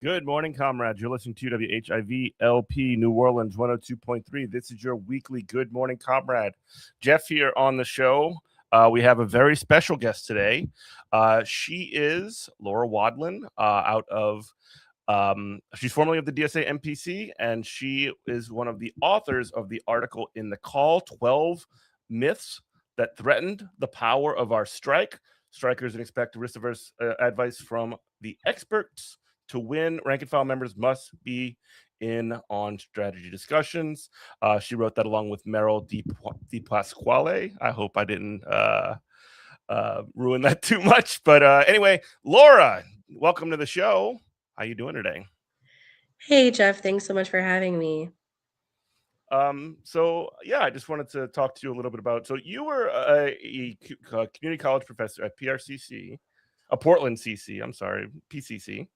Good morning, comrades. You're listening to WHIV LP New Orleans 102.3. This is your weekly Good Morning Comrade. Jeff here on the show. We have a very special guest today. She is Laura Wadlin she's formerly of the DSA MPC, and she is one of the authors of the article in The Call, 12 Myths That Threatened the Power of Our Strike. Strikers expect risk-averse advice from the experts. To win, rank and file members must be in on strategy discussions. She wrote that along with Meryl Di Pasquale. I hope I didn't ruin that too much. But anyway, Laura, welcome to the show. How you doing today? Hey, Jeff. Thanks so much for having me. I just wanted to talk to you a little bit about. So you were a community college professor at PRCC, Portland CC. I'm sorry, PCC.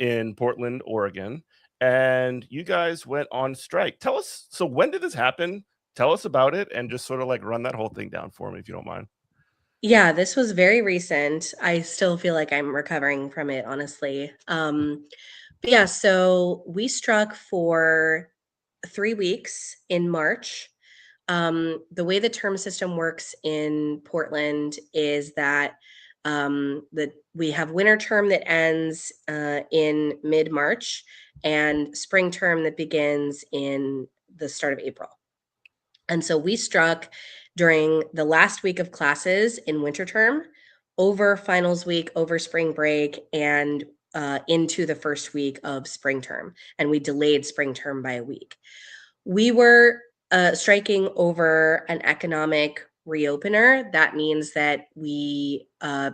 In Portland, Oregon, and you guys went on strike. Tell us, so when did this happen? Tell us about it and just sort of like run that whole thing down for me, if you don't mind. Yeah, this was very recent. I still feel like I'm recovering from it, honestly. But yeah, so we struck for 3 weeks in March. The way the term system works in Portland is that we have winter term that ends in mid-March and spring term that begins in the start of April. And so we struck during the last week of classes in winter term, over finals week, over spring break, and into the first week of spring term. And we delayed spring term by a week. We were striking over an economic reopener. That means that we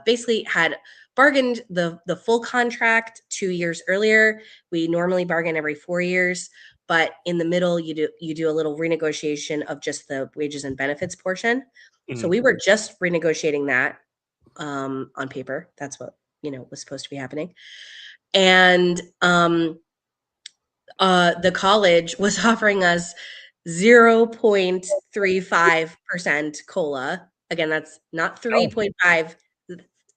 basically had bargained the full contract 2 years earlier. We normally bargain every 4 years, but in the middle you do a little renegotiation of just the wages and benefits portion. Mm-hmm. So we were just renegotiating that on paper. That's what was supposed to be happening. And the college was offering us 0.35% COLA. Again, that's not 3.5,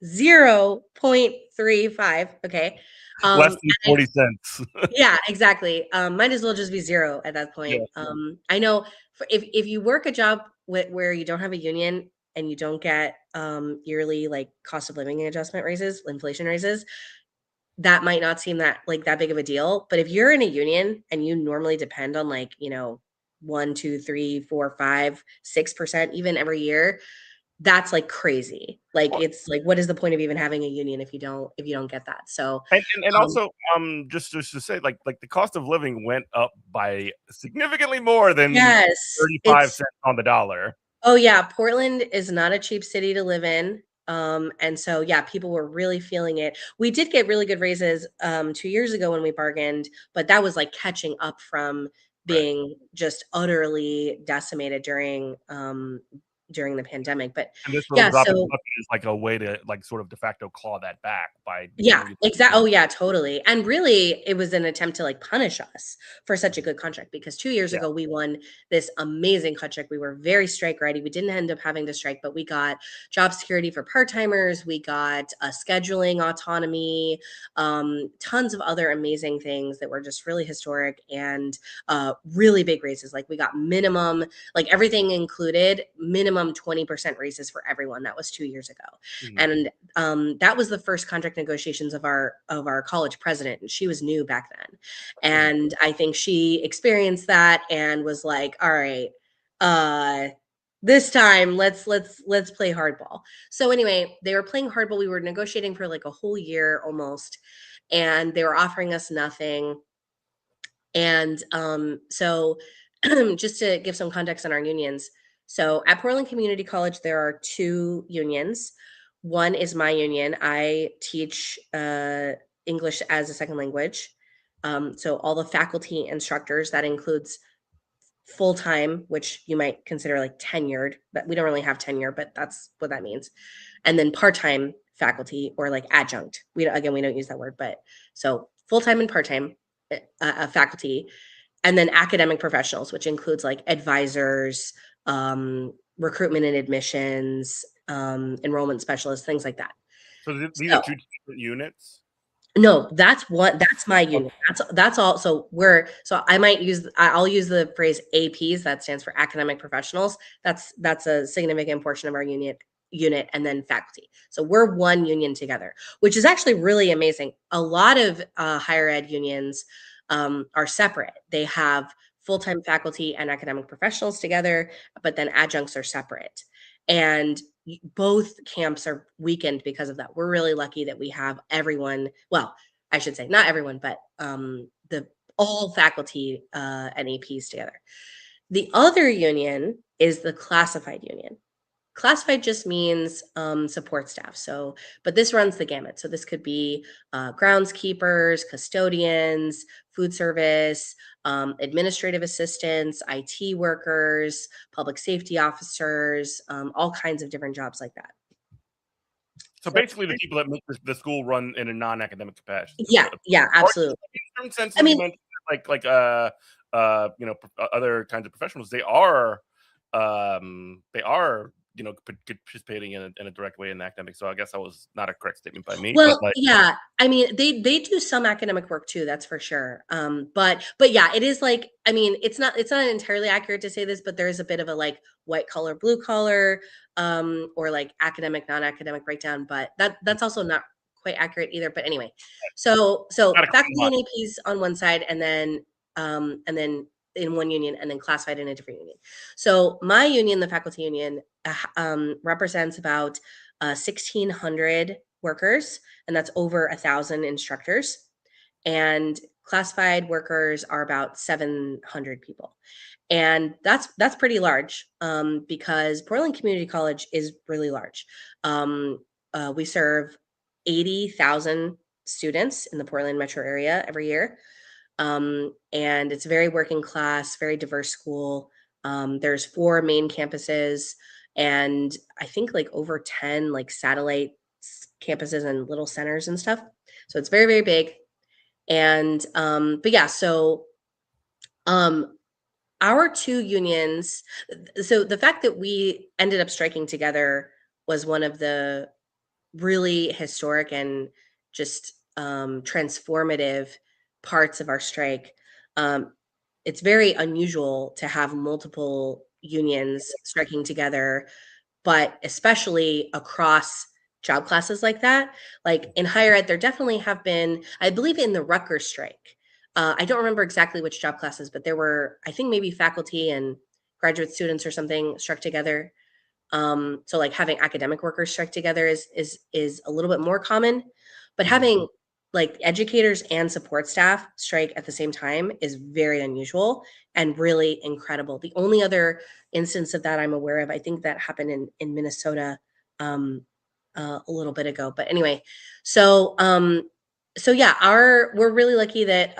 0.35. Okay. Less than 40 cents. Yeah, exactly. Might as well just be zero at that point. Yeah. I know if you work a job where you don't have a union and you don't get yearly like cost of living adjustment raises, inflation raises, that might not seem that big of a deal. But if you're in a union and you normally depend on 1, 2, 3, 4, 5, 6% even every year, that's like crazy. It's like, what is the point of even having a union if you don't get that? So and also just to say like the cost of living went up by significantly more than 35 cents on the dollar. Oh yeah, Portland is not a cheap city to live in. And so, yeah, people were really feeling it. We did get really good raises 2 years ago when we bargained, but that was like catching up from being just utterly decimated during the pandemic. But and this is like a way to like sort of de facto claw that back by exactly. Oh yeah, totally. And really it was an attempt to like punish us for such a good contract, because 2 years ago we won this amazing contract. We were very strike ready. We didn't end up having to strike, but we got job security for part-timers, we got scheduling autonomy, tons of other amazing things that were just really historic, and really big raises. Like we got minimum, like everything included, minimum 20% raises for everyone. That was 2 years ago. Mm-hmm. And that was the first contract negotiations of our college president, and she was new back then. And I think she experienced that and was like, all right, this time let's play hardball. So anyway, they were playing hardball. We were negotiating for like a whole year almost, and they were offering us nothing. And so just to give some context on our unions, so at Portland Community College there are 2 unions. One is my union. I teach English as a second language. So all the faculty instructors, that includes full-time, which you might consider like tenured, but we don't really have tenure, but that's what that means. And then part-time faculty, or like adjunct. We don't use that word, but so full-time and part-time faculty, and then academic professionals, which includes like advisors, recruitment and admissions, enrollment specialists, things like that. So these are 2 different units? No, that's my union. That's all. So I'll use the phrase APs, that stands for academic professionals. That's a significant portion of our unit, and then faculty. So we're one union together, which is actually really amazing. A lot of higher ed unions are separate. They have full-time faculty and academic professionals together, but then adjuncts are separate. And both camps are weakened because of that. We're really lucky that we have everyone. Well, I should say not everyone, but the all faculty and APs together. The other union is the classified union. Classified just means support staff. So, but this runs the gamut. So this could be groundskeepers, custodians, food service, administrative assistants, IT workers, public safety officers, all kinds of different jobs like that. So basically, the people that make the school run in a non-academic capacity. Yeah, absolutely. In certain senses, I mean, you mentioned other kinds of professionals. They are participating in a direct way in academics. So I guess that was not a correct statement by me. Well, yeah, I mean, they do some academic work too, that's for sure. But yeah, it is like, I mean, it's not entirely accurate to say this, but there is a bit of a like white collar, blue collar, or like academic, non-academic breakdown. But that's also not quite accurate either. But anyway, so faculty and APs on one side, and then in one union, and then classified in a different union. So my union, the faculty union, represents about 1,600 workers, and that's over 1,000 instructors. And classified workers are about 700 people. And that's pretty large because Portland Community College is really large. We serve 80,000 students in the Portland metro area every year. And it's very working class, very diverse school. There's 4 main campuses, and I think like over 10 like satellite campuses and little centers and stuff. So it's very, very big. And but yeah, so our 2 unions, so the fact that we ended up striking together was one of the really historic and just transformative parts of our strike. It's very unusual to have multiple unions striking together, but especially across job classes like that. Like in higher ed, there definitely have been, I believe in the Rutgers strike, I don't remember exactly which job classes, but there were, I think maybe faculty and graduate students or something struck together. So like having academic workers strike together is a little bit more common, but having like educators and support staff strike at the same time is very unusual and really incredible. The only other instance of that I'm aware of, I think that happened in Minnesota a little bit ago. But anyway, so yeah, we're really lucky that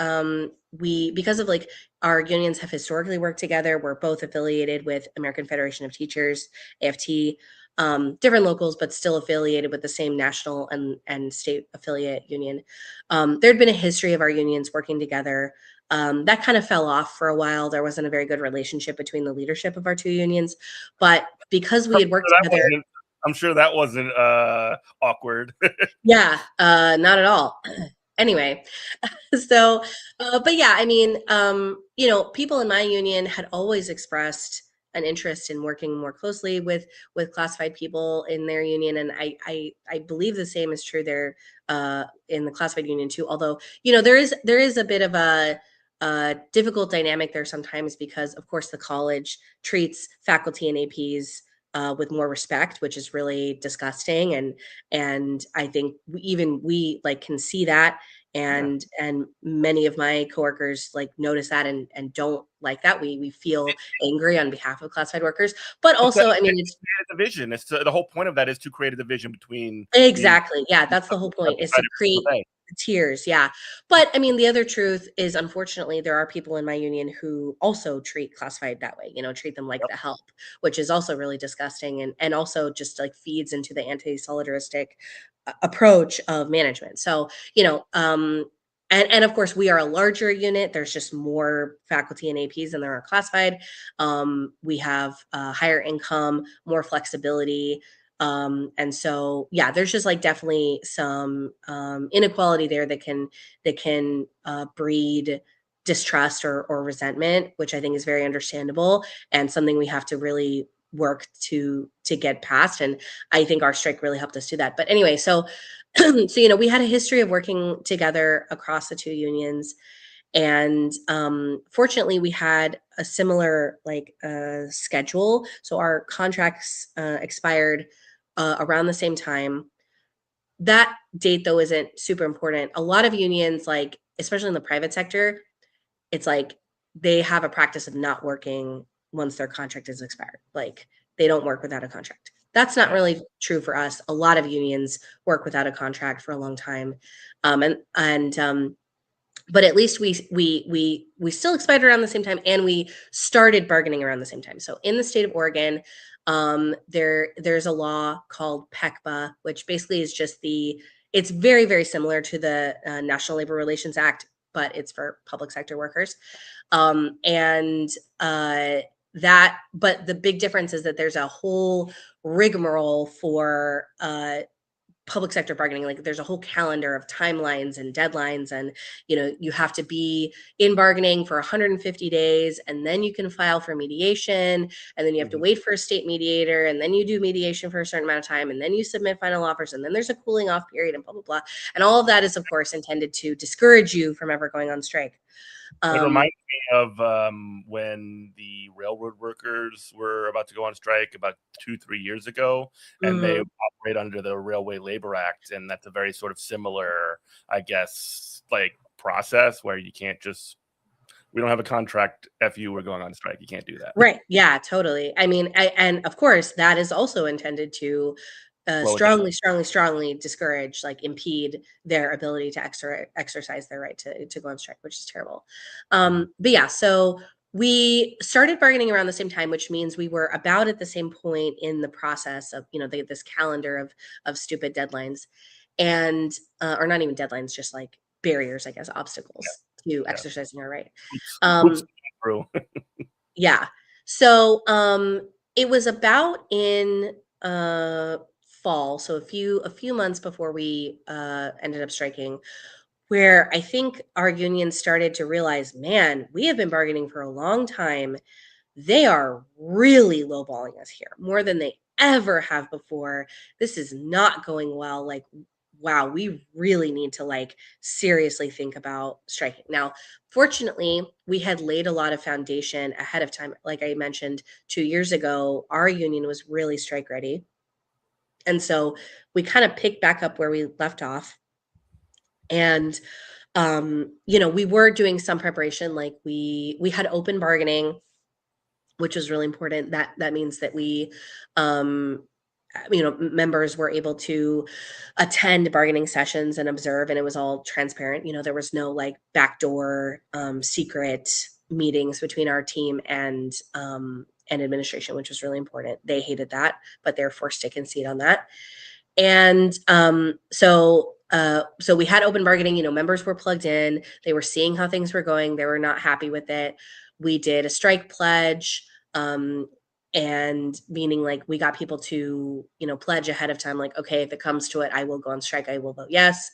because of like our unions have historically worked together. We're both affiliated with American Federation of Teachers, AFT, different locals, but still affiliated with the same national and state affiliate union. There'd been a history of our unions working together. That kind of fell off for a while. There wasn't a very good relationship between the leadership of our 2 unions, but because we had worked together. I'm sure that wasn't awkward. Yeah, not at all. Anyway, so, but yeah, I mean, people in my union had always expressed an interest in working more closely with classified people in their union, and I believe the same is true there in the classified union too. Although there is a bit of a difficult dynamic there sometimes because, of course, the college treats faculty and APs with more respect, which is really disgusting. And I think we like can see that. And many of my coworkers like notice that and don't like that. We feel angry on behalf of classified workers, but also, I mean, it's a division. It's the whole point of that is to create a division between. Exactly. Yeah. That's the whole point, is to create the tiers. Yeah. But I mean, the other truth is, unfortunately, there are people in my union who also treat classified that way, treat them like the help, which is also really disgusting and also just like feeds into the anti-solidaristic approach of management. So, and of course, we are a larger unit. There's just more faculty and APs than there are classified. We have higher income, more flexibility. And so, yeah, there's just like definitely some inequality there that can breed distrust or resentment, which I think is very understandable and something we have to really work to get past. And I think our strike really helped us do that. But anyway, so so we had a history of working together across the two unions. And fortunately, we had a similar schedule. So our contracts expired around the same time. That date, though, isn't super important. A lot of unions, like especially in the private sector, it's like they have a practice of not working once their contract is expired. Like they don't work without a contract. That's not really true for us. A lot of unions work without a contract for a long time, but at least we still expired around the same time, and we started bargaining around the same time. So in the state of Oregon, there's a law called PECBA, which basically is just it's very, very similar to the National Labor Relations Act, but it's for public sector workers. And but the big difference is that there's a whole rigmarole for public sector bargaining. Like there's a whole calendar of timelines and deadlines, and you have to be in bargaining for 150 days, and then you can file for mediation, and then you have to wait for a state mediator, and then you do mediation for a certain amount of time, and then you submit final offers, and then there's a cooling off period, and blah blah blah. And all of that is of course intended to discourage you from ever going on strike. It reminds me of when the railroad workers were about to go on strike about 2-3 years ago, and they operate under the Railway Labor Act, and that's a very sort of similar, I guess, like process where you can't just, we don't have a contract, F you, we're going on strike. You can't do that. Right. Yeah, totally. I mean, and of course that is also intended to strongly discourage, like impede their ability to exercise their right to go on strike, which is terrible. But yeah, so we started bargaining around the same time, which means we were about at the same point in the process of, this calendar of stupid deadlines, and or not even deadlines, just like barriers, I guess, obstacles to exercising our right. Yeah. So it was about in fall, so a few months before we ended up striking, where I think our union started to realize, man, we have been bargaining for a long time. They are really lowballing us here, more than they ever have before. This is not going well. Like, wow, we really need to seriously think about striking. Now, fortunately, we had laid a lot of foundation ahead of time. Like I mentioned, 2 years ago, our union was really strike ready. And so we kind of picked back up where we left off. And we were doing some preparation. Like we had open bargaining, which was really important. That means that we members were able to attend bargaining sessions and observe, and it was all transparent. There was no backdoor secret meetings between our team and administration, which was really important. They hated that, but they're forced to concede on that. And so we had open bargaining. Members were plugged in. They were seeing how things were going. They were not happy with it. We did a strike pledge, and meaning we got people to, pledge ahead of time, okay, if it comes to it, I will go on strike. I will vote yes.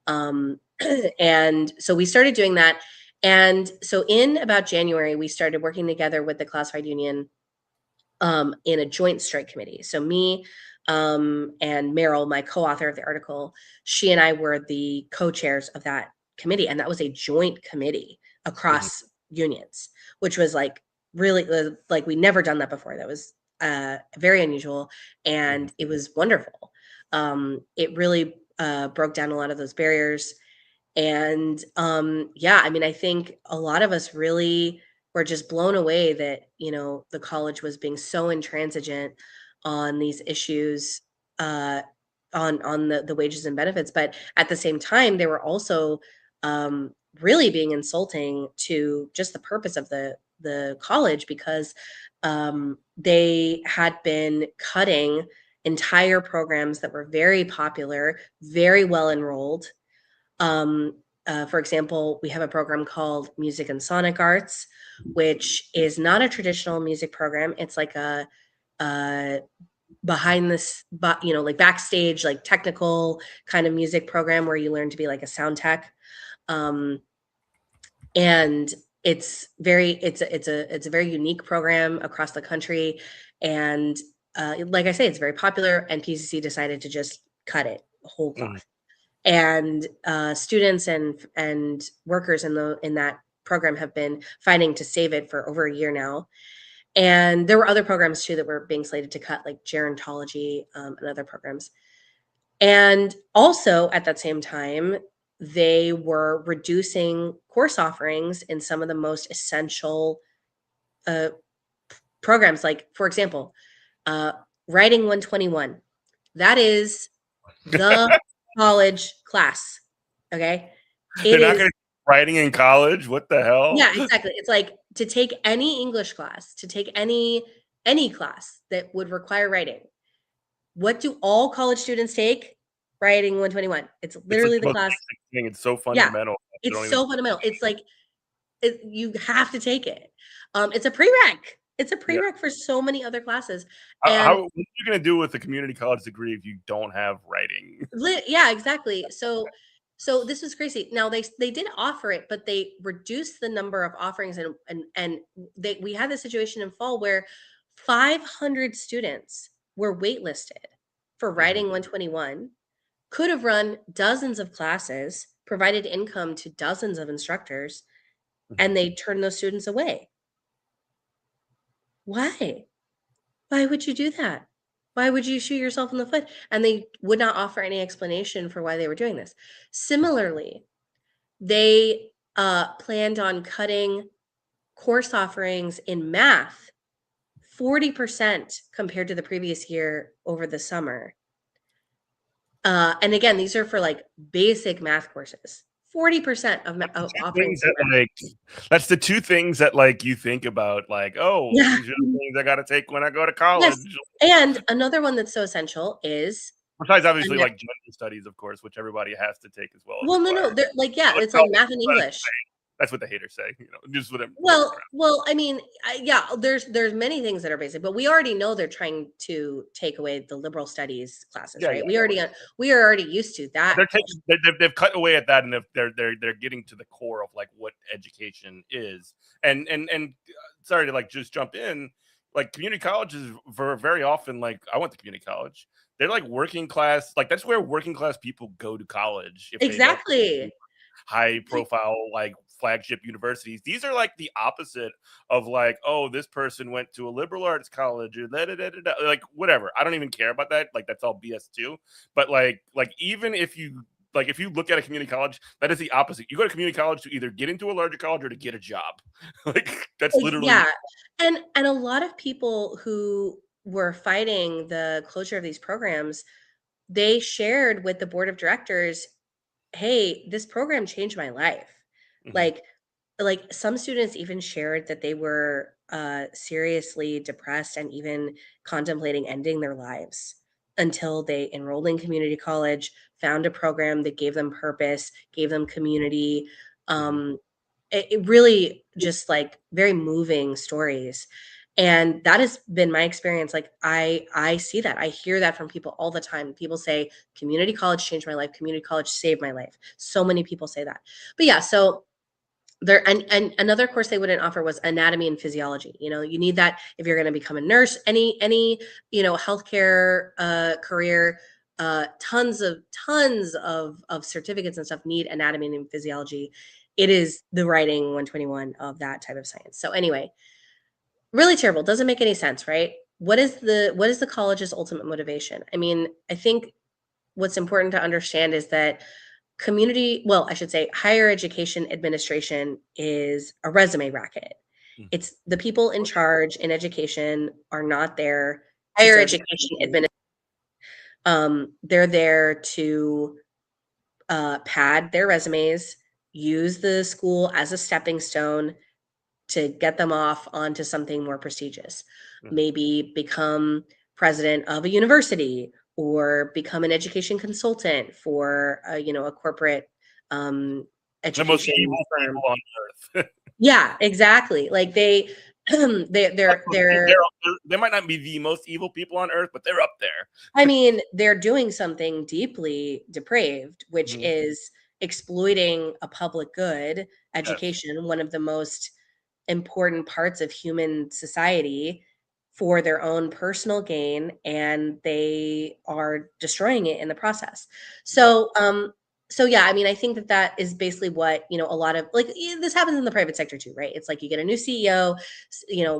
And so we started doing that. And so in about January, we started working together with the classified union in a joint strike committee. So me and Meryl, my co-author of the article, she and I were the co-chairs of that committee. And that was a joint committee across unions, which was really we never done that before. That was very unusual, and it was wonderful. It really broke down a lot of those barriers. And I think a lot of us really were just blown away that the college was being so intransigent on these issues, on the wages and benefits, but at the same time they were also really being insulting to just the purpose of the college, because they had been cutting entire programs that were very popular, very well enrolled. For example, we have a program called Music and Sonic Arts, which is not a traditional music program. It's like a behind this, but like backstage, like technical kind of music program where you learn to be like a sound tech. And it's a very unique program across the country. And like I say, it's very popular, and PCC decided to just cut it whole cloth. And students and workers in that program have been fighting to save it for over a year now. And there were other programs too that were being slated to cut, like gerontology and other programs. And also at that same time, they were reducing course offerings in some of the most essential programs. Like, for example, Writing 121. That is the college class. Okay. They're not going to writing in college. What the hell? Yeah, exactly. It's like to take any English class, to take any class that would require writing. What do all college students take? Writing 121. It's literally the class. It's so fundamental. Yeah, it's so fundamental. It's like you have to take it. It's a prereq. It's a prereq for so many other classes. What are you going to do with a community college degree if you don't have writing? Yeah, exactly. So this was crazy. Now they did offer it, but they reduced the number of offerings, and we had the situation in fall where 500 students were waitlisted for Writing 121, could have run dozens of classes, provided income to dozens of instructors, and they turned those students away. Why? Why would you do that? Why would you shoot yourself in the foot? And they would not offer any explanation for why they were doing this. Similarly, they planned on cutting course offerings in math 40% compared to the previous year over the summer. And again, these are for like basic math courses. 40% of offerings. That's the two things that like you think about, like, oh, these are the things I got to take when I go to college. Yes. And another one that's so essential is, besides obviously like gender studies, of course, which everybody has to take as well. Well, no, like it's like math and English. That's what the haters say, just what well, I mean, yeah, there's many things that are basic, but we already know they're trying to take away the liberal studies classes, right? Yeah. We are already used to that. They've cut away at that, and they're getting to the core of like what education is. And sorry to like just jump in, like community colleges very often, like I went to community college. They're like working class, like that's where working class people go to college. Exactly. High profile, like flagship universities. These are like the opposite of like, oh, this person went to a liberal arts college or like whatever. I don't even care about that. Like that's all BS too. But like even if you look at a community college, that is the opposite. You go to community college to either get into a larger college or to get a job. Like that's literally And a lot of people who were fighting the closure of these programs, they shared with the board of directors, hey, this program changed my life. Like some students even shared that they were seriously depressed and even contemplating ending their lives until they enrolled in community college, found a program that gave them purpose, gave them community. It really just like very moving stories. And that has been my experience. Like I see that. I hear that from people all the time. People say community college changed my life. Community college saved my life. So many people say that. But yeah, so there and another course they wouldn't offer was anatomy and physiology. You need that if you're going to become a nurse, any healthcare career. Tons of certificates and stuff need anatomy and physiology. It is the Writing 121 of that type of science. So anyway, really terrible. Doesn't make any sense, right? What is the college's ultimate motivation? I mean, I think what's important to understand is that higher education administration is a resume racket. It's the people in charge in education are not there. Higher education administration. They're there to pad their resumes, use the school as a stepping stone to get them off onto something more prestigious. Maybe become president of a university or become an education consultant for a corporate education the most evil firm. people on earth. Yeah, exactly. Like They're they might not be the most evil people on earth, but they're up there. I mean, they're doing something deeply depraved, which Mhm. is exploiting a public good, Yes. education, one of the most important parts of human society, for their own personal gain, and they are destroying it in the process. Yep. So yeah, I mean, I think that that is basically what, a lot of, like, this happens in the private sector too, right? It's like you get a new CEO,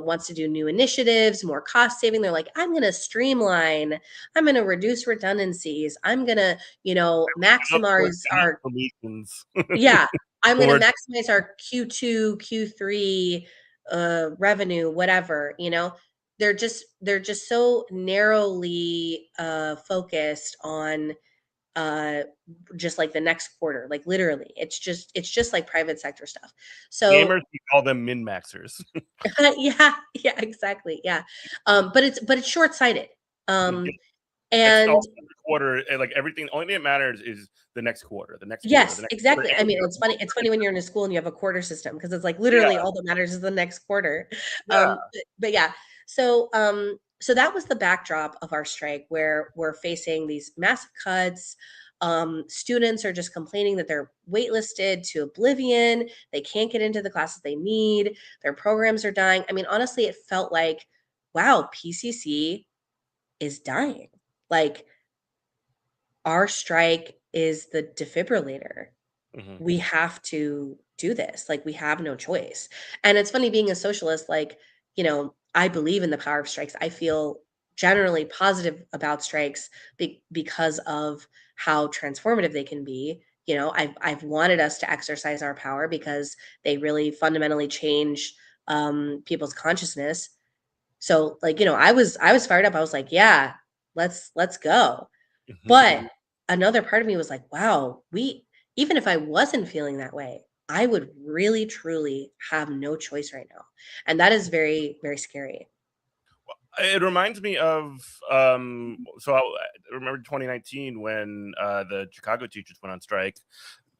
wants to do new initiatives, more cost saving. They're like, I'm going to streamline, I'm going to reduce redundancies, I'm going to, Up for maximize our, solutions. yeah, I'm going to Or maximize our Q2, Q3 revenue, whatever, they're just so narrowly focused on uh just like the next quarter, like literally it's just like private sector stuff. So gamers, we call them min maxers. yeah, yeah, exactly, yeah. But it's short-sighted. um It's all and the quarter, and like everything. The only thing that matters is the next quarter. The next quarter. The yes, next quarter. exactly. I And mean, it's funny when you're in a school and you have a quarter system, because it's like yeah, literally all that matters is the next quarter. yeah. But yeah, so that was the backdrop of our strike, where we're facing these massive cuts. Students are just complaining that they're waitlisted to oblivion. They can't get into the classes they need. Their programs are dying. I mean, honestly, it felt like, wow, PCC is dying. Like, our strike is the defibrillator. Hmm. We have to do this. Like, we have no choice. And it's funny, being a socialist, like, I believe in the power of strikes. I feel generally positive about strikes because of how transformative they can be. I've wanted us to exercise our power because they really fundamentally change people's consciousness. So, like, I was fired up. I was like, yeah, let's go. But another part of me was like, wow, even if I wasn't feeling that way, I would really truly have no choice right now. And that is very, very scary. It reminds me of so I remember 2019 when the Chicago teachers went on strike.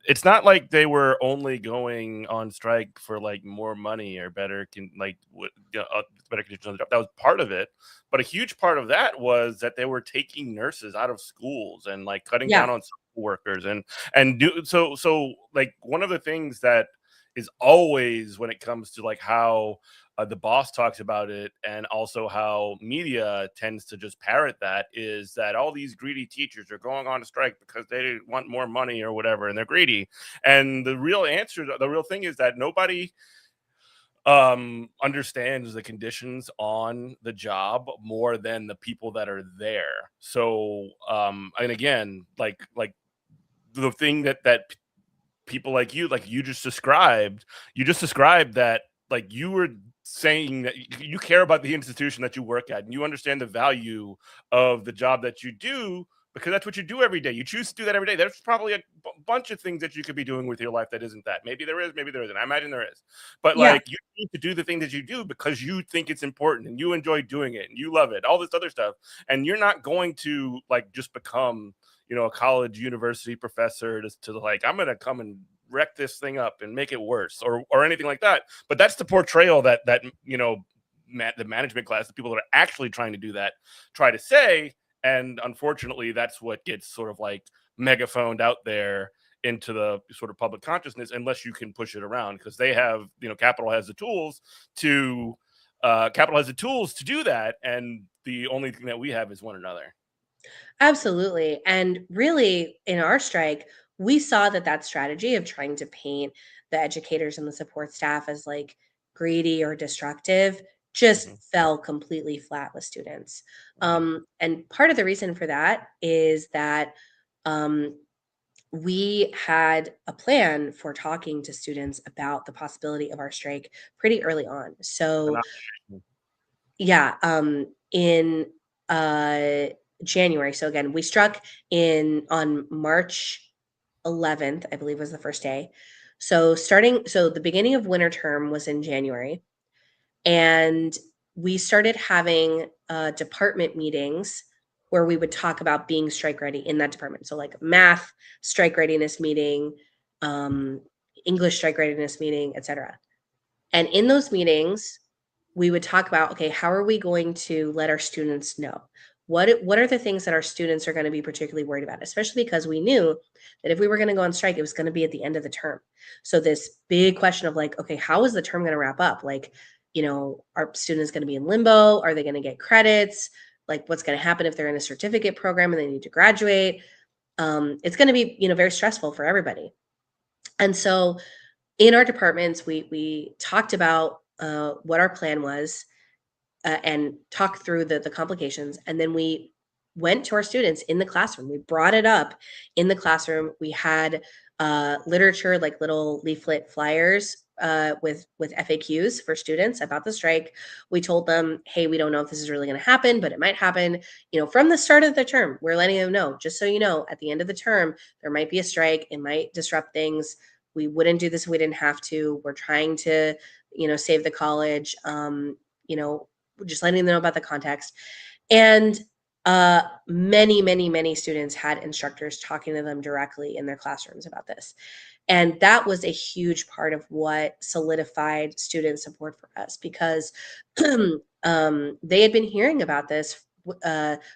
It's not like they were only going on strike for like more money or better better conditions on the job. That was part of it, but a huge part of that was that they were taking nurses out of schools and like cutting Yeah. down on social workers and do so like one of the things that is always when it comes to like how the boss talks about it, and also how media tends to just parrot that, is that all these greedy teachers are going on a strike because they want more money or whatever, and they're greedy. And the real answer, the real thing is that nobody understands the conditions on the job more than the people that are there. So and again, like the thing that people like you just described that, like, you were saying that you care about the institution that you work at and you understand the value of the job that you do, because that's what you do every day. You choose to do that every day. There's probably a bunch of things that you could be doing with your life that isn't that. Maybe there is, maybe there isn't. I imagine there is. But Yeah. like, you need to do the thing that you do because you think it's important and you enjoy doing it and you love it, all this other stuff. And you're not going to like just become, a college university professor to like, I'm gonna come and wreck this thing up and make it worse, or anything like that. But that's the portrayal that the management class, the people that are actually trying to do that, try to say. And unfortunately, that's what gets sort of like megaphoned out there into the sort of public consciousness, unless you can push it around, because they have, capital has the tools to do that, and the only thing that we have is one another. Absolutely. And really, in our strike, we saw that that strategy of trying to paint the educators and the support staff as like greedy or destructive just Hmm. fell completely flat with students. Hmm. And part of the reason for that is that um, we had a plan for talking to students about the possibility of our strike pretty early on. So yeah, in uh January. So again, we struck in on March 11th, I believe was the first day. So the beginning of winter term was in January, and we started having department meetings where we would talk about being strike ready in that department. So like math strike readiness meeting, um, English strike readiness meeting, etc. And in those meetings, we would talk about, okay, how are we going to let our students know? What are the things that our students are going to be particularly worried about? Especially because we knew that if we were going to go on strike, it was going to be at the end of the term. So this big question of like, okay, how is the term going to wrap up? Like, are students going to be in limbo? Are they going to get credits? Like, what's going to happen if they're in a certificate program and they need to graduate? It's going to be, very stressful for everybody. And so in our departments, we talked about what our plan was and talked through the complications. And then we went to our students in the classroom. We brought it up in the classroom. We had literature, like little leaflet flyers with FAQs for students about the strike. We told them, hey, we don't know if this is really going to happen, but it might happen. From the start of the term, we're letting them know, just so you know, at the end of the term, there might be a strike. It might disrupt things. We wouldn't do this if we didn't have to. We're trying to, save the college. Just letting them know about the context. And many, many, many students had instructors talking to them directly in their classrooms about this. And that was a huge part of what solidified student support for us, because they had been hearing about this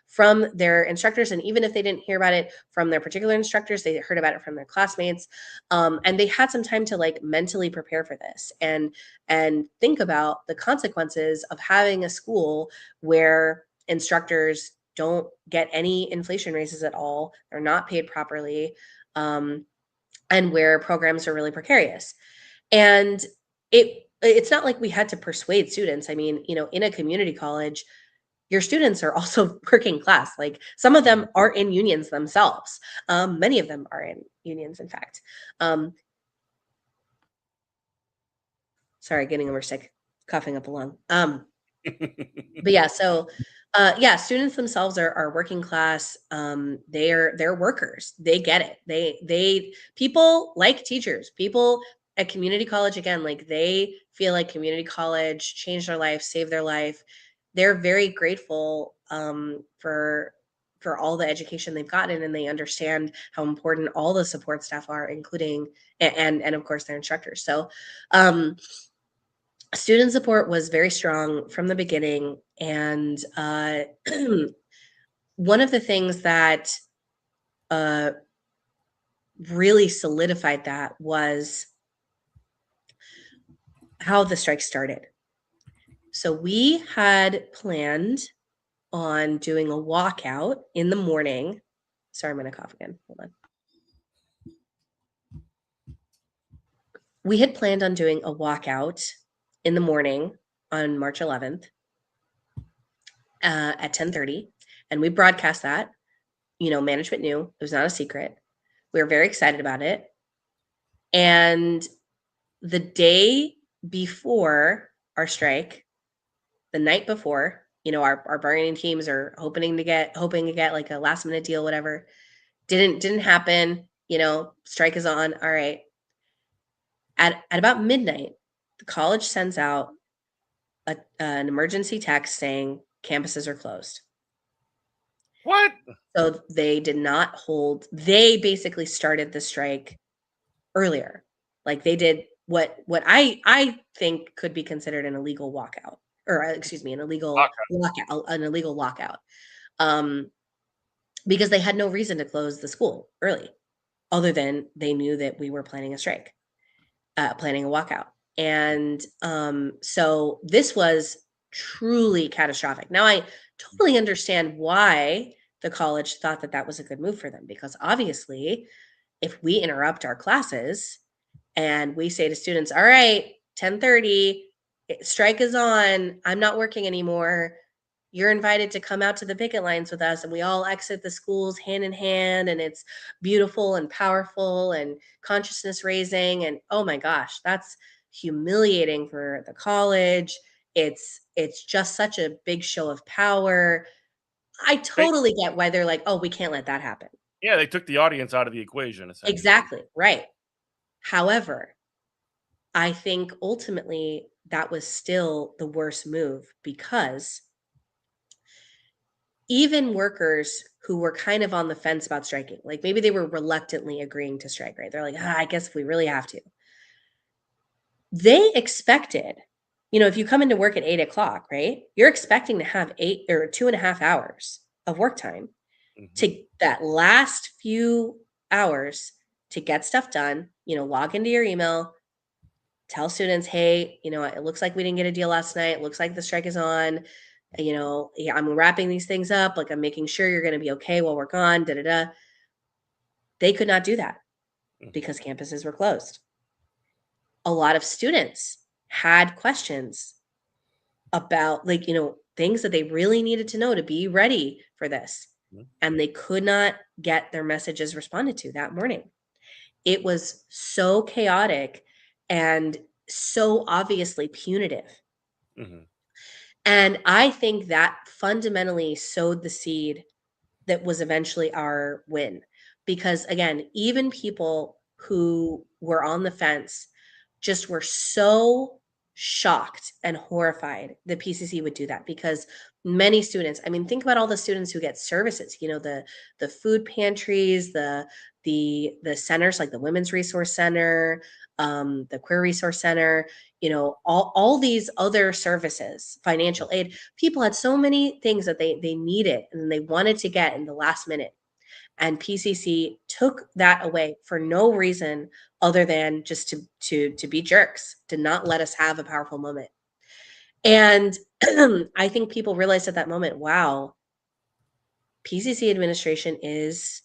from their instructors. And even if they didn't hear about it from their particular instructors, they heard about it from their classmates. And they had some time to like mentally prepare for this and think about the consequences of having a school where instructors don't get any inflation raises at all. They're not paid properly. And where programs are really precarious. And it's not like we had to persuade students. I mean, in a community college, your students are also working class. Like some of them are in unions themselves. Many of them are in unions, in fact. Sorry, getting over sick, coughing up a lung. But yeah, so students themselves are working class. They're workers. They get it. They people like teachers. People at community college, again, like they feel like community college changed their life, saved their life. They're very grateful for all the education they've gotten, and they understand how important all the support staff are, including and of course their instructors. So student support was very strong from the beginning. And one of the things that really solidified that was how the strike started. So we had planned on doing a walkout in the morning. Sorry, I'm going to cough again. Hold on. We had planned on doing a walkout in the morning on March 11th at 10:30, and we broadcast that. Management knew it was not a secret. We were very excited about it. And the day before our strike, the night before, our bargaining teams are hoping to get like a last minute deal, whatever. Didn't happen. Strike is on. All right. At about midnight, the college sends out an emergency text saying campuses are closed. What? So they did not hold. They basically started the strike earlier. Like they did what I think could be considered an illegal walkout, or excuse me, an illegal lockout, because they had no reason to close the school early, other than they knew that we were planning a strike, planning a walkout. And so this was truly catastrophic. Now I totally understand why the college thought that was a good move for them, because obviously if we interrupt our classes and we say to students, all right, 10:30, strike is on, I'm not working anymore, you're invited to come out to the picket lines with us, and we all exit the schools hand in hand, and it's beautiful and powerful and consciousness raising, and oh my gosh, that's humiliating for the college. It's just such a big show of power. I totally get why they're like, oh, we can't let that happen. Yeah, they took the audience out of the equation, essentially. Exactly, right. However, I think ultimately that was still the worst move, because even workers who were kind of on the fence about striking, like maybe they were reluctantly agreeing to strike, right? They're like, I guess if we really have to. They expected if you come into work at 8 o'clock, right, you're expecting to have 2.5 hours of work time to that last few hours to get stuff done, log into your email, tell students, hey, it looks like we didn't get a deal last night. It looks like the strike is on. Yeah, I'm wrapping these things up. Like, I'm making sure you're going to be okay while we're gone. Da da da. They could not do that because campuses were closed. A lot of students had questions about, things that they really needed to know to be ready for this. And they could not get their messages responded to that morning. It was so chaotic and so obviously punitive. And I think that fundamentally sowed the seed that was eventually our win. Because again, even people who were on the fence just were so shocked and horrified that PCC would do that, because many students, I mean, think about all the students who get services, the food pantries, the centers like the Women's Resource Center, the Queer Resource Center, all these other services, financial aid. People had so many things that they needed and they wanted to get in the last minute. And PCC took that away for no reason other than just to be jerks, to not let us have a powerful moment. And I think people realized at that moment, wow, PCC administration this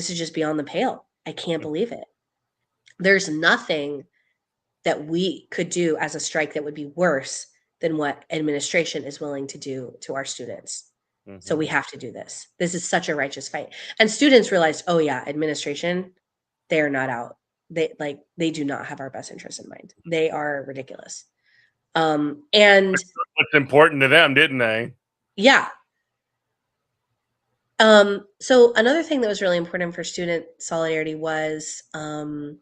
is just beyond the pale. I can't believe it. There's nothing that we could do as a strike that would be worse than what administration is willing to do to our students. So we have to do this. This is such a righteous fight. And students realized, oh yeah, administration, they're not out. They do not have our best interest in mind. They are ridiculous. And what's important to them, didn't they? Yeah. So another thing that was really important for student solidarity was the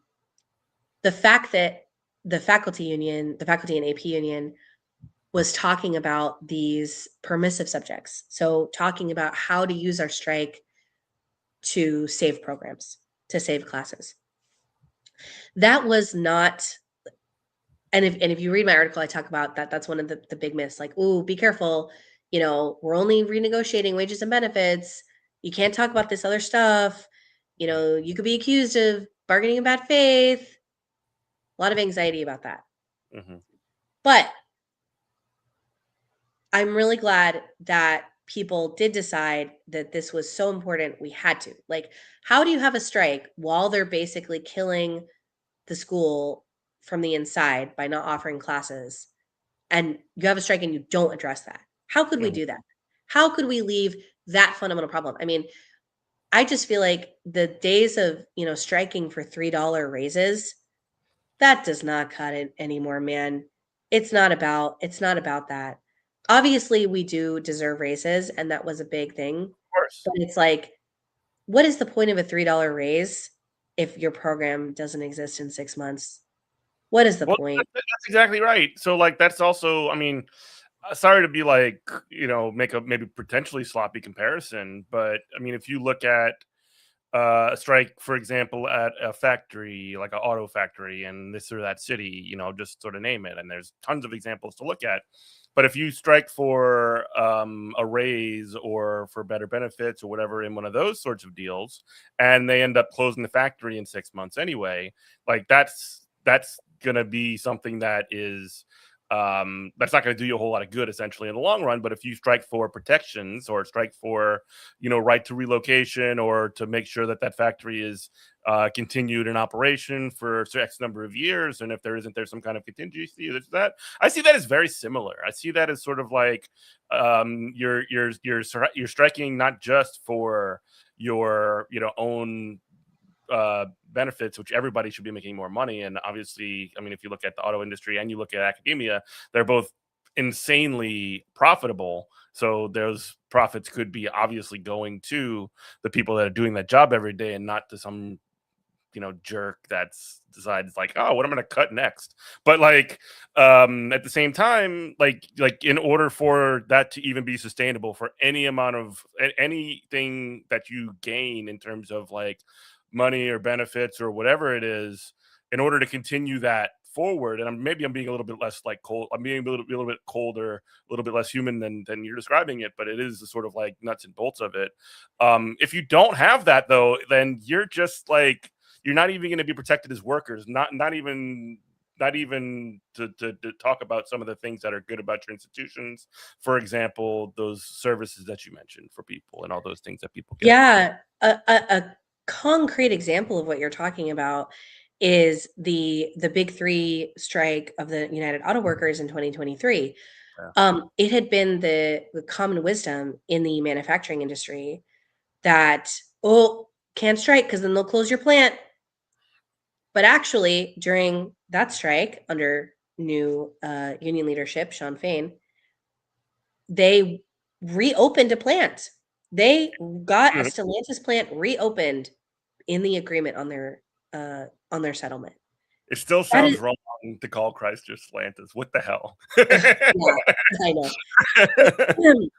fact that the faculty and AP union was talking about these permissive subjects. So talking about how to use our strike to save programs, to save classes. That was not, and if you read my article, I talk about that. That's one of the big myths, like, ooh, be careful. We're only renegotiating wages and benefits. You can't talk about this other stuff. You could be accused of bargaining in bad faith. A lot of anxiety about that. But I'm really glad that people did decide that this was so important. We had to. Like, how do you have a strike while they're basically killing the school from the inside by not offering classes? And you have a strike and you don't address that. How could we do that? How could we leave that fundamental problem? I mean, I just feel like the days of, striking for $3 raises, that does not cut it anymore, man. It's not about that. Obviously, we do deserve raises, and that was a big thing. Of course. But it's like, what is the point of a $3 raise if your program doesn't exist in 6 months? What is the point? That's exactly right. So, that's also, I mean, sorry to be make a maybe potentially sloppy comparison, but I mean, if you look at a strike, for example, at a factory, like an auto factory in this or that city, just sort of name it. And there's tons of examples to look at. But if you strike for a raise or for better benefits or whatever in one of those sorts of deals, and they end up closing the factory in 6 months anyway, that's going to be something that is that's not going to do you a whole lot of good essentially in the long run. But if you strike for protections or strike for, right to relocation or to make sure that factory is continued in operation for X number of years, and if there some kind of contingency, there's that. I see that as very similar. I see that as sort of like you're striking not just for your own benefits, which everybody should be making more money. And obviously, I mean, if you look at the auto industry and you look at academia, they're both insanely profitable. So those profits could be obviously going to the people that are doing that job every day and not to some jerk that's decides like, oh, what am I going to cut next? But at the same time, like in order for that to even be sustainable for any amount of anything that you gain in terms of money or benefits or whatever it is, in order to continue that forward, and maybe I'm being a little bit less like cold. I'm being a little bit colder, a little bit less human than you're describing it, but it is the sort of like nuts and bolts of it. If you don't have that though, then you're just like you're not even going to be protected as workers. Not even to talk about some of the things that are good about your institutions. For example, those services that you mentioned for people and all those things that people get. Yeah, a concrete example of what you're talking about is the big three strike of the United Auto Workers in 2023. It had been the common wisdom in the manufacturing industry that, oh, can't strike because then they'll close your plant. But actually, during that strike under new union leadership, Sean Fain, they reopened a plant. They got a Stellantis plant reopened in the agreement on their settlement. It still That sounds is, wrong to call Chrysler Stellantis. What the hell? yeah, I know.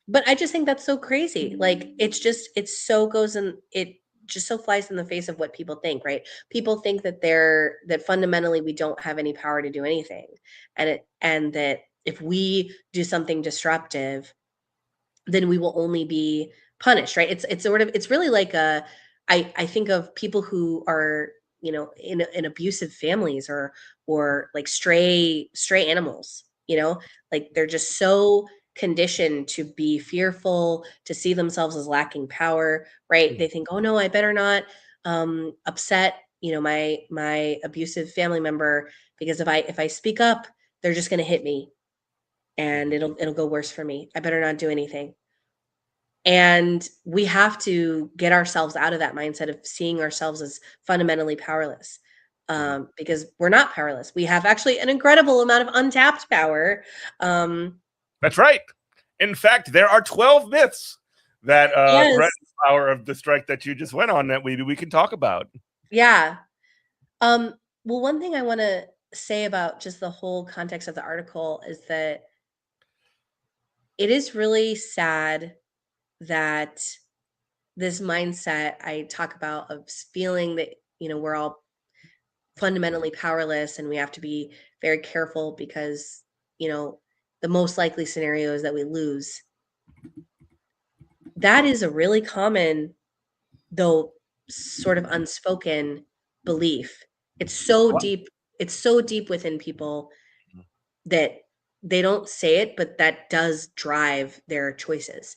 But I just think that's so crazy. Like it so goes in it just so flies in the face of what people think, right? People think that that fundamentally we don't have any power to do anything. And that if we do something disruptive, then we will only be punished, right? It's really like I think of people who are, in abusive families or like stray animals, like they're just so conditioned to be fearful, to see themselves as lacking power, right? They think, oh no, I better not upset, my abusive family member, because if I speak up, they're just going to hit me and it'll go worse for me. I better not do anything. And we have to get ourselves out of that mindset of seeing ourselves as fundamentally powerless, because we're not powerless. We have actually an incredible amount of untapped power. That's right. In fact, there are 12 myths that Yes. threaten the power of the strike that you just went on that maybe we can talk about. Yeah. Well, one thing I want to say about just the whole context of the article is that it is really sad that this mindset I talk about of feeling that, we're all fundamentally powerless and we have to be very careful because, the most likely scenario is that we lose. That is a really common, though sort of unspoken belief. It's so deep within people that they don't say it, but that does drive their choices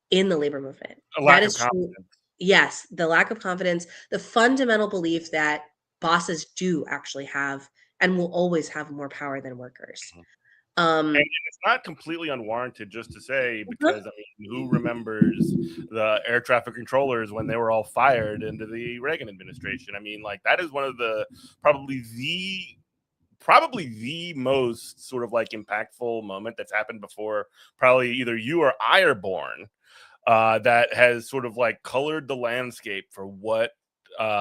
in the labor movement. A That lack of is true. confidence. Yes, the lack of confidence, the fundamental belief that bosses do actually have and will always have more power than workers. And it's not completely unwarranted, just to say, because I mean, who remembers the air traffic controllers when they were all fired into the Reagan administration? I mean, like that is one of the probably the most sort of like impactful moment that's happened before probably either you or I are born, that has sort of like colored the landscape for what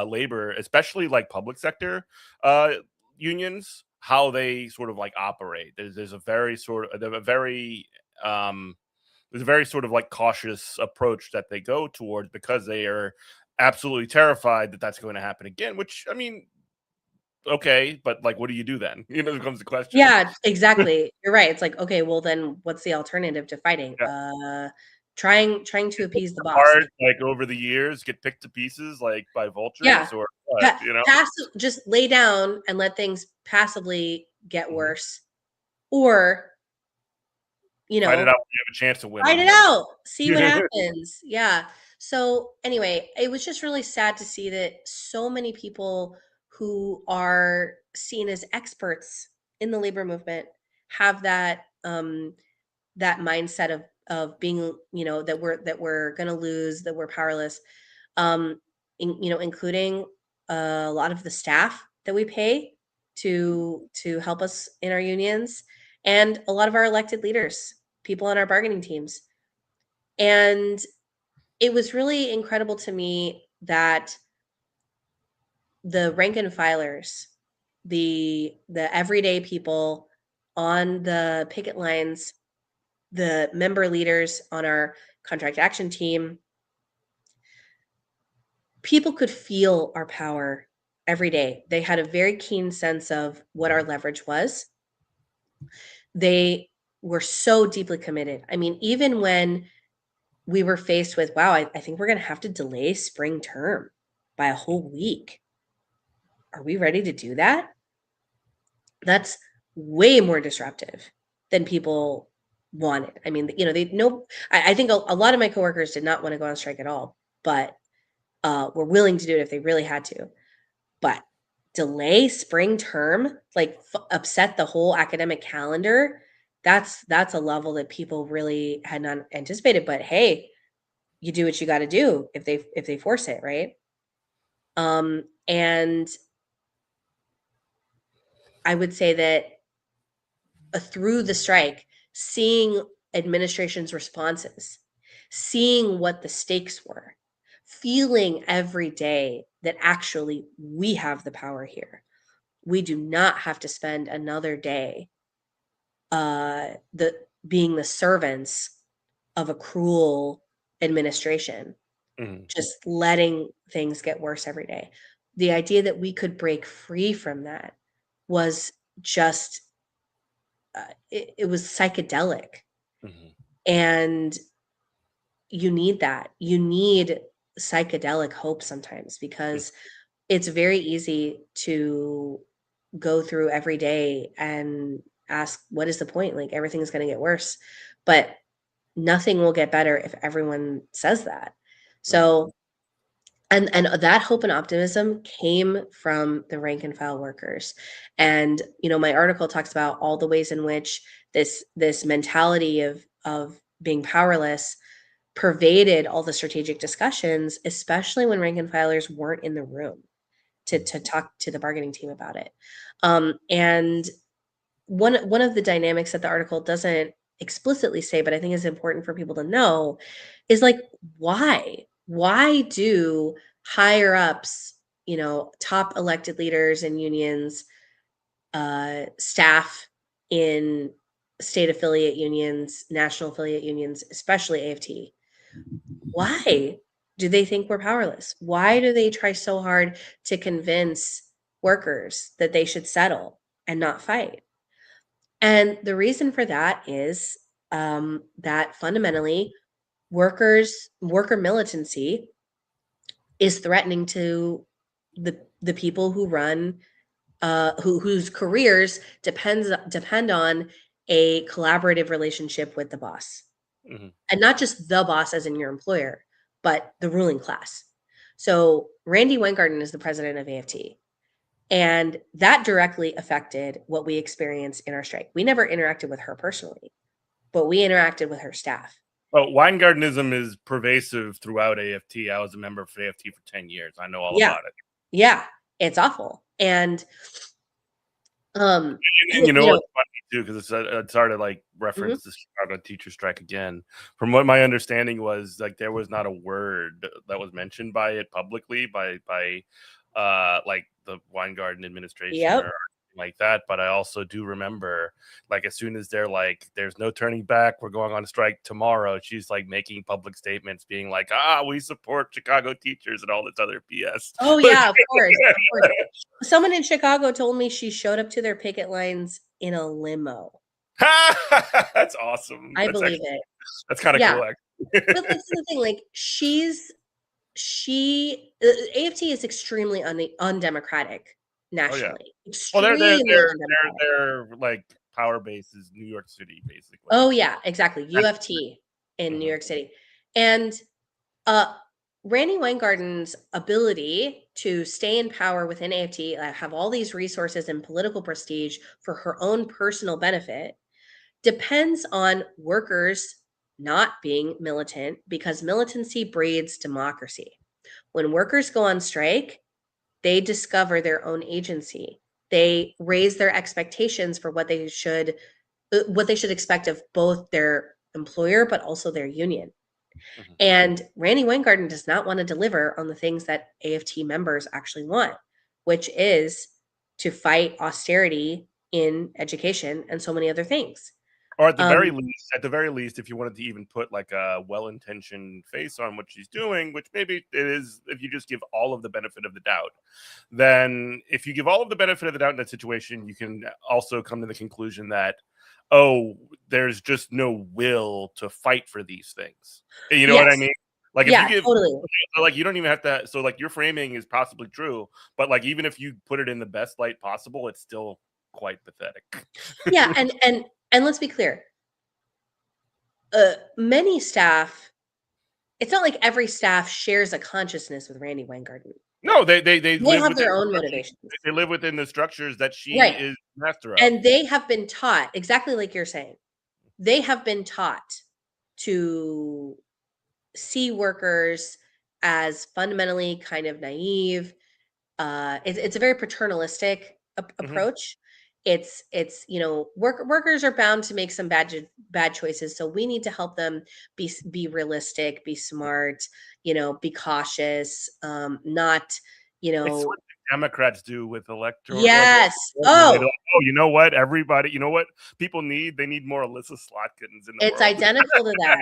labor, especially like public sector unions, how they sort of like operate. There's a very sort of there's a very sort of like cautious approach that they go towards because they are absolutely terrified that that's going to happen again. Which I mean, okay, but like, what do you do then? Becomes the question. Yeah, exactly. You're right. It's like, okay, well then what's the alternative to fighting? Yeah. Trying to appease the boss. Hard, like over the years, get picked to pieces like by vultures or what, just lay down and let things passively get worse, or fight it out when you have a chance to win. Fight it out, see what happens. Yeah. So anyway, it was just really sad to see that so many people who are seen as experts in the labor movement have that that mindset of being, that we're going to lose, that we're powerless, including a lot of the staff that we pay to help us in our unions, and a lot of our elected leaders, people on our bargaining teams. And it was really incredible to me that the rank and filers, the everyday people on the picket lines, the member leaders on our contract action team, people could feel our power every day. They had a very keen sense of what our leverage was. They were so deeply committed. I mean, even when we were faced with, wow, I think we're going to have to delay spring term by a whole week. Are we ready to do that? That's way more disruptive than people wanted. I mean, I think a lot of my coworkers did not want to go on strike at all, but were willing to do it if they really had to. But delay spring term, like upset the whole academic calendar, that's a level that people really had not anticipated. But hey, you do what you got to do if they force it, right? And I would say that through the strike, seeing administration's responses, seeing what the stakes were, feeling every day that actually we have the power here. We do not have to spend another day being the servants of a cruel administration, just letting things get worse every day. The idea that we could break free from that was just it was psychedelic. And you need that. You need psychedelic hope sometimes, because it's very easy to go through every day and ask, what is the point? Like, everything's going to get worse, but nothing will get better if everyone says that. So, and that hope and optimism came from the rank and file workers. And, my article talks about all the ways in which this mentality of being powerless pervaded all the strategic discussions, especially when rank and filers weren't in the room to talk to the bargaining team about it. And one of the dynamics that the article doesn't explicitly say, but I think is important for people to know, is like, why do higher ups, top elected leaders and unions, staff in state affiliate unions, national affiliate unions, especially AFT, why do they think we're powerless? Why do they try so hard to convince workers that they should settle and not fight? And the reason for that is that fundamentally worker militancy is threatening to the people who run whose careers depend on a collaborative relationship with the boss. And not just the boss as in your employer, but the ruling class. So Randy Weingarten is the president of AFT. And that directly affected what we experienced in our strike. We never interacted with her personally, but we interacted with her staff. Oh, Weingartenism is pervasive throughout AFT. I was a member of AFT for 10 years. I know all about it. Yeah, it's awful. And you know what's funny too, because it's hard to like reference the Chicago teacher strike again. From what my understanding was, like, there was not a word that was mentioned by it publicly by like the Weingarten administration or like that. But I also do remember, like, as soon as they're like, there's no turning back, we're going on strike tomorrow, she's like making public statements being like, we support Chicago teachers and all this other BS. Oh yeah, of course. Someone in Chicago told me she showed up to their picket lines in a limo. That's awesome. I believe it. That's kind of cool. But this is the thing, like, AFT is extremely undemocratic nationally. Well, they're like power bases, New York City, basically. Oh yeah, exactly. UFT in New York City. And Randy Weingarten's ability to stay in power within AFT, have all these resources and political prestige for her own personal benefit, depends on workers not being militant, because militancy breeds democracy. When workers go on strike, they discover their own agency. They raise their expectations for what they should expect of both their employer, but also their union. And Randy Weingarten does not want to deliver on the things that AFT members actually want, which is to fight austerity in education and so many other things. Or at the very least, if you wanted to even put like a well-intentioned face on what she's doing, which maybe it is, if you just give all of the benefit of the doubt, then if you give all of the benefit of the doubt in that situation, you can also come to the conclusion that, oh, there's just no will to fight for these things. You know what I Yes. mean? Like if you Yeah, give, totally. like you don't even have to. So like your framing is possibly true, but like even if you put it in the best light possible, it's still quite pathetic. Yeah, and let's be clear. Many staff, it's not like every staff shares a consciousness with Randy Weingarten. No, they They live have within their own structures. motivations. They live within the structures that she Right. is master of. And they have been taught, exactly like you're saying, they have been taught to see workers as fundamentally kind of naive. It's a very paternalistic Mhm. approach. It's workers are bound to make some bad choices, so we need to help them be realistic, be smart, be cautious, not you It's know what the Democrats do with electoral, like, yes. they're like, Oh, "Oh, you know what? Everybody, you know what people need? They need more Alyssa Slotkins in the it's world." identical to that.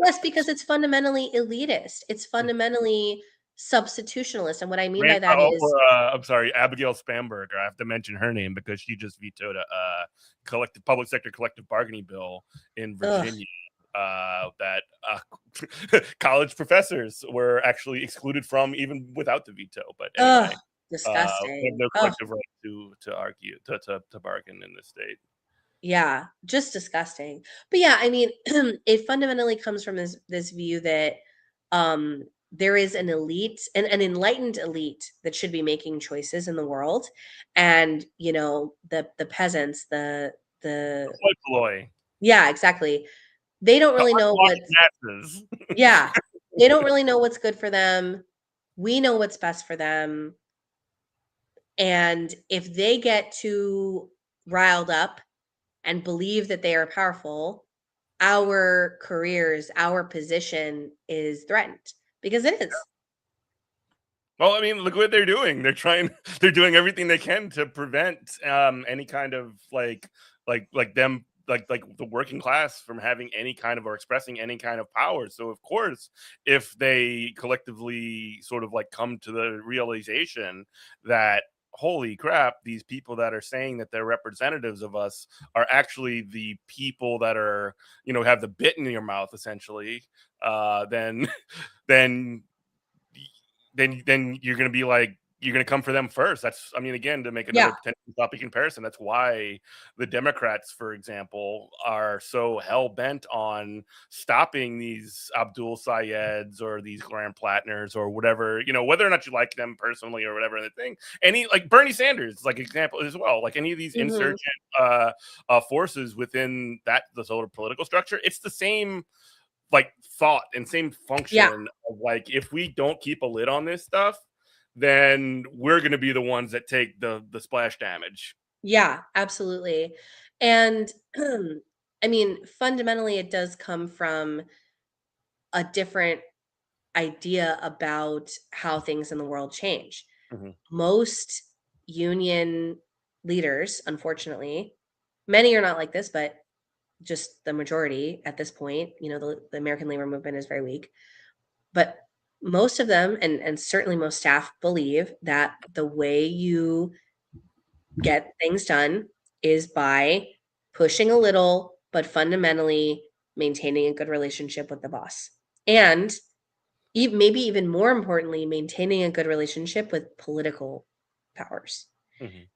Yes, because it's fundamentally elitist. It's fundamentally substitutionalist, and what I mean by that is I'm sorry, Abigail Spamberger. I have to mention her name because she just vetoed a collective public sector collective bargaining bill in ugh, Virginia. That college professors were actually excluded from even without the veto. But ugh, anyway, they have disgusting. no Oh, collective right to argue to bargain in this state. yeah, just disgusting. But yeah, I mean, it fundamentally comes from this view that um there is an elite, an enlightened elite that should be making choices in the world. And, the peasants, the Hoi polloi. yeah, exactly. They don't The really know unwashed what's masses. yeah, they don't really know what's good for them. We know what's best for them. And if they get too riled up and believe that they are powerful, our careers, our position is threatened because it is. Well, I mean, look what they're doing. They're doing everything they can to prevent any kind of like them like the working class from having any kind of or expressing any kind of power. So of course, if they collectively sort of like come to the realization that holy crap, these people that are saying that they're representatives of us are actually the people that are, have the bit in your mouth essentially, then then then you're going to be like you're going to come for them first. That's, I mean, again, to make another Yeah. potential topic comparison, that's why the Democrats, for example, are so hell bent on stopping these Abdul Sayeds or these Graham Plattners or whatever, whether or not you like them personally or whatever the thing. Any like Bernie Sanders, like example as well, like any of these Mhm. insurgent forces within the sort of political structure, it's the same like thought and same Yeah. function of like if we don't keep a lid on this stuff, then we're going to be the ones that take the splash damage. Yeah, absolutely. And I mean, fundamentally it does come from a different idea about how things in the world change. Mhm. Most union leaders, unfortunately, many are not like this, but just the majority at this point, the American labor movement is very weak. But most of them, and certainly most staff, believe that the way you get things done is by pushing a little, but fundamentally maintaining a good relationship with the boss. And maybe even more importantly, maintaining a good relationship with political powers, Mhm.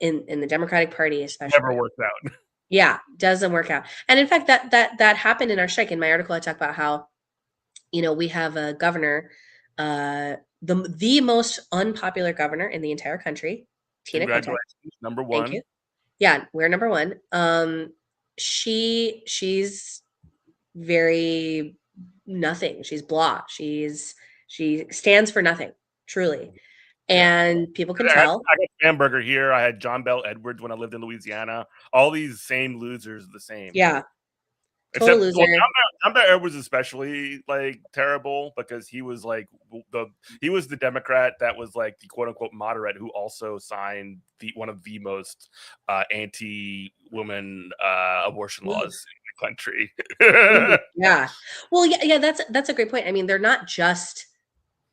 in the Democratic Party Never especially. worked out. Yeah, doesn't work out. And in fact, that happened in our strike. In my article, I talk about how, we have a governor, the most unpopular governor in the entire country, Tina Kotek. Congratulations, number Thank you. one. Yeah, we're number one. She's very nothing. She's blah. She stands for nothing, truly. Yeah. And people can I had, tell. I got Hamburger here. I had John Bell Edwards when I lived in Louisiana. All these same losers, the same. Yeah. Total Except, well, loser. John Bear was especially like terrible because he was like he was the Democrat that was like the quote unquote moderate who also signed one of the most anti-woman abortion laws in the country. Yeah. Well, yeah, that's a great point. I mean, they're not just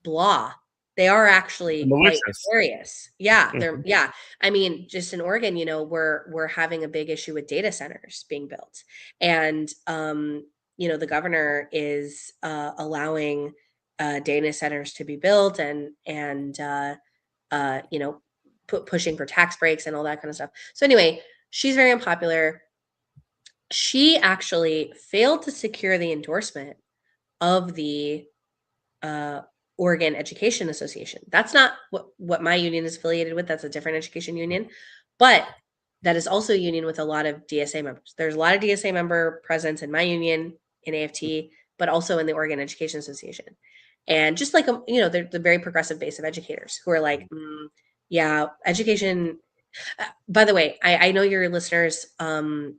blah. They are actually quite Malicious. nefarious. Yeah, Mhm. yeah. I mean, just in Oregon, we're having a big issue with data centers being built. And the governor is allowing data centers to be built and pushing for tax breaks and all that kind of stuff. So anyway, she's very unpopular. She actually failed to secure the endorsement of the uh, Oregon Education Association. That's not what my union is affiliated with. That's a different education union, but that is also a union with a lot of DSA members. There's a lot of DSA member presence in my union, in AFT, but also in the Oregon Education Association. And just like, they're the very progressive base of educators who are like, yeah, education. By the way, I know your listeners are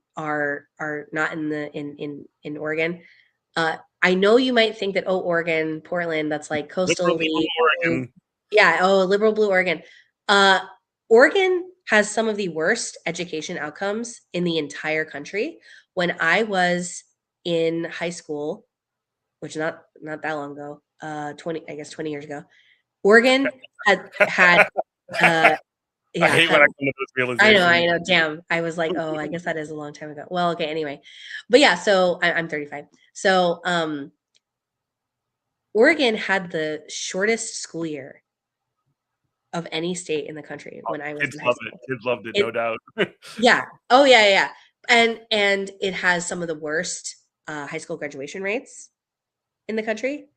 not in Oregon. I know you might think that, oh, Oregon, Portland, that's like coastal Liberally elite. Oregon. Yeah, oh, liberal blue Oregon. Uh, Oregon has some of the worst education outcomes in the entire country. When I was in high school, which not that long ago, 20 years ago, Oregon had I yeah, hate when I come to those I realizations. know. Damn. I was like, oh, I guess that is a long time ago. Well, okay, anyway. But yeah, so I'm 35. So Oregon had the shortest school year of any state in the country when I was Kids in high love it. school. Kids loved it, It no doubt. Yeah. Oh, yeah, yeah, yeah. And it has some of the worst high school graduation rates in the country.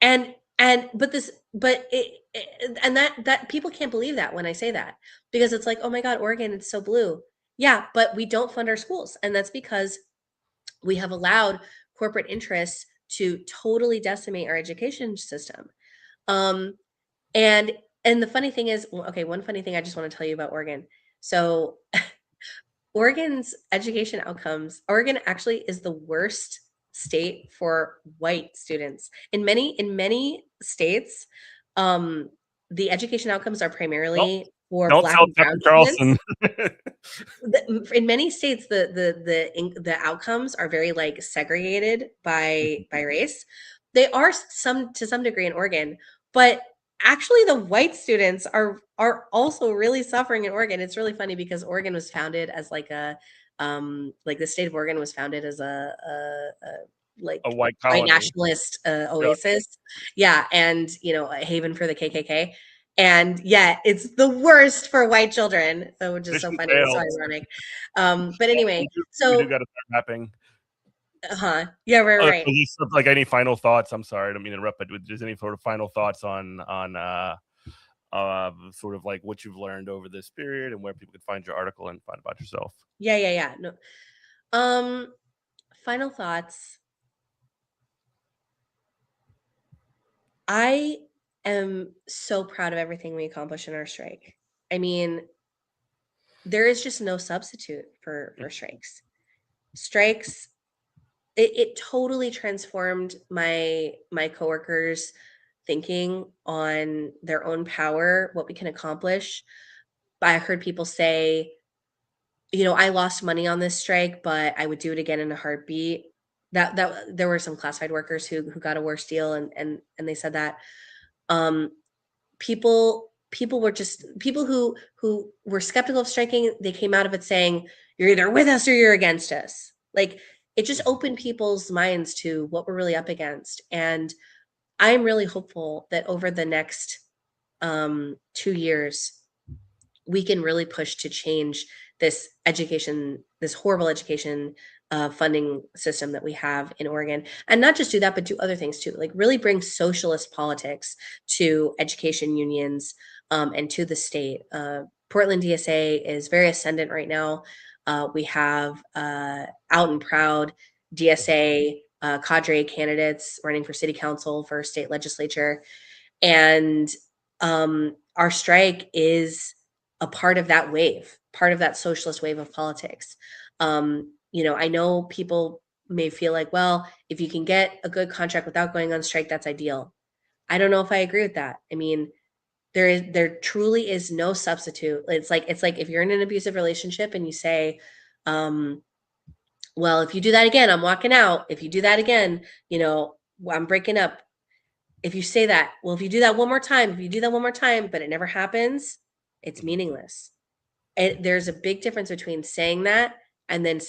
And that people can't believe that when I say that, because it's like, oh my God, Oregon, it's so blue. Yeah, but we don't fund our schools, and that's because we have allowed corporate interests to totally decimate our education system. Um, and and the funny thing is, well, okay, one funny thing I just want to tell you about Oregon. So Oregon's education outcomes, Oregon actually is the worst state for white students. In many states, um, the education outcomes are Don't primarily for don't Black tell and Tucker brown students. Carlson. In many states, the outcomes are very like segregated by race. They are some to some degree in Oregon, but actually the white students are also really suffering in Oregon. It's really funny because Oregon was founded as like the state of Oregon was founded as a like A white white colony. nationalist Yeah. oasis. Yeah, and a haven for the KKK. And yet it's the worst for white children, so which is so Mission funny. It's so failed. ironic. But anyway, We do so gotta start mapping. yeah, right. Just like any final thoughts? I'm sorry, I don't mean to interrupt, but just any sort of final thoughts on sort of like what you've learned over this period and where people could find your article and find about yourself. Yeah. No. Um, Final thoughts. I am so proud of everything we accomplished in our strike. I mean, there is just no substitute for strikes. Strikes, it totally transformed my coworkers' thinking on their own power, what we can accomplish. I heard people say, I lost money on this strike, but I would do it again in a heartbeat. That there were some classified workers who got a worse deal, and they said that. Um, people were just people who were skeptical of striking. They came out of it saying, "You're either with us or you're against us." Like, it just opened people's minds to what we're really up against, and I'm really hopeful that over the next 2 years we can really push to change this horrible education funding system that we have in Oregon. And not just do that, but do other things too, like really bring socialist politics to education unions and to the state. Portland DSA is very ascendant right now. We have out and proud DSA cadre candidates running for city council, for state legislature. And our strike is a part of that wave, part of that socialist wave of politics. I know people may feel like, well, if you can get a good contract without going on strike, that's ideal. I don't know if I agree with that. I mean, there truly is no substitute. It's like if you're in an abusive relationship and you say, well, if you do that again, I'm walking out. If you do that again, I'm breaking up. If you say that, well, if you do that one more time, but it never happens, it's meaningless. There's a big difference between saying that and then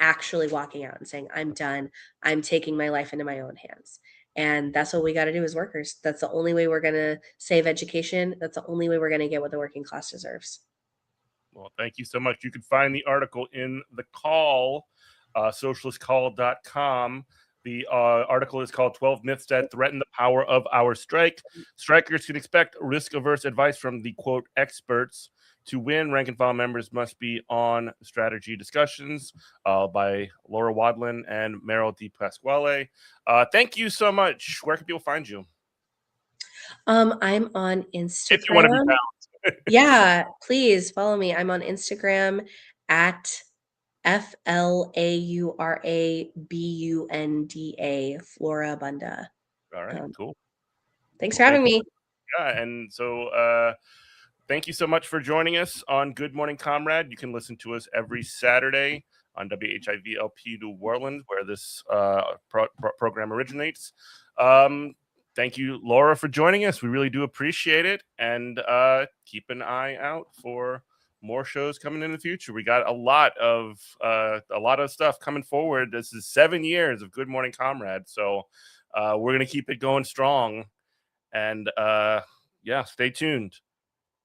actually walking out and saying, I'm done. I'm taking my life into my own hands. And that's what we got to do as workers. That's the only way we're going to save education. That's the only way we're going to get what the working class deserves. Well, thank you so much. You can find the article in The Call, socialistcall.com. The article is called 12 Myths That Threaten the Power of Our Strike. Strikers can expect risk-averse advice from the, quote, experts. To win, rank and file members must be on strategy discussions by Laura Wadlin and Meryl Di Pasquale. Thank you so much. Where can people find you? I'm on Instagram. If you want to be found. Yeah, please follow me. I'm on Instagram at FLAURABUNDA, Flora Bunda. All right, cool. Thanks for having me. Yeah, and so thank you so much for joining us on Good Morning Comrade. You can listen to us every Saturday on WHIVLP New Orleans, where this program originates. Thank you, Laura, for joining us. We really do appreciate it. And keep an eye out for more shows coming in the future. We got a lot of stuff coming forward. This is 7 years of Good Morning Comrade. So we're going to keep it going strong. And yeah, stay tuned.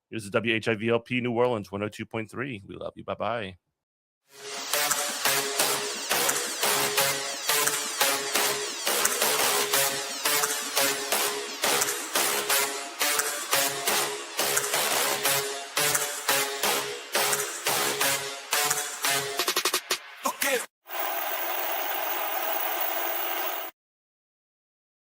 This is WHIVLP New Orleans 102.3. We love you. Bye-bye.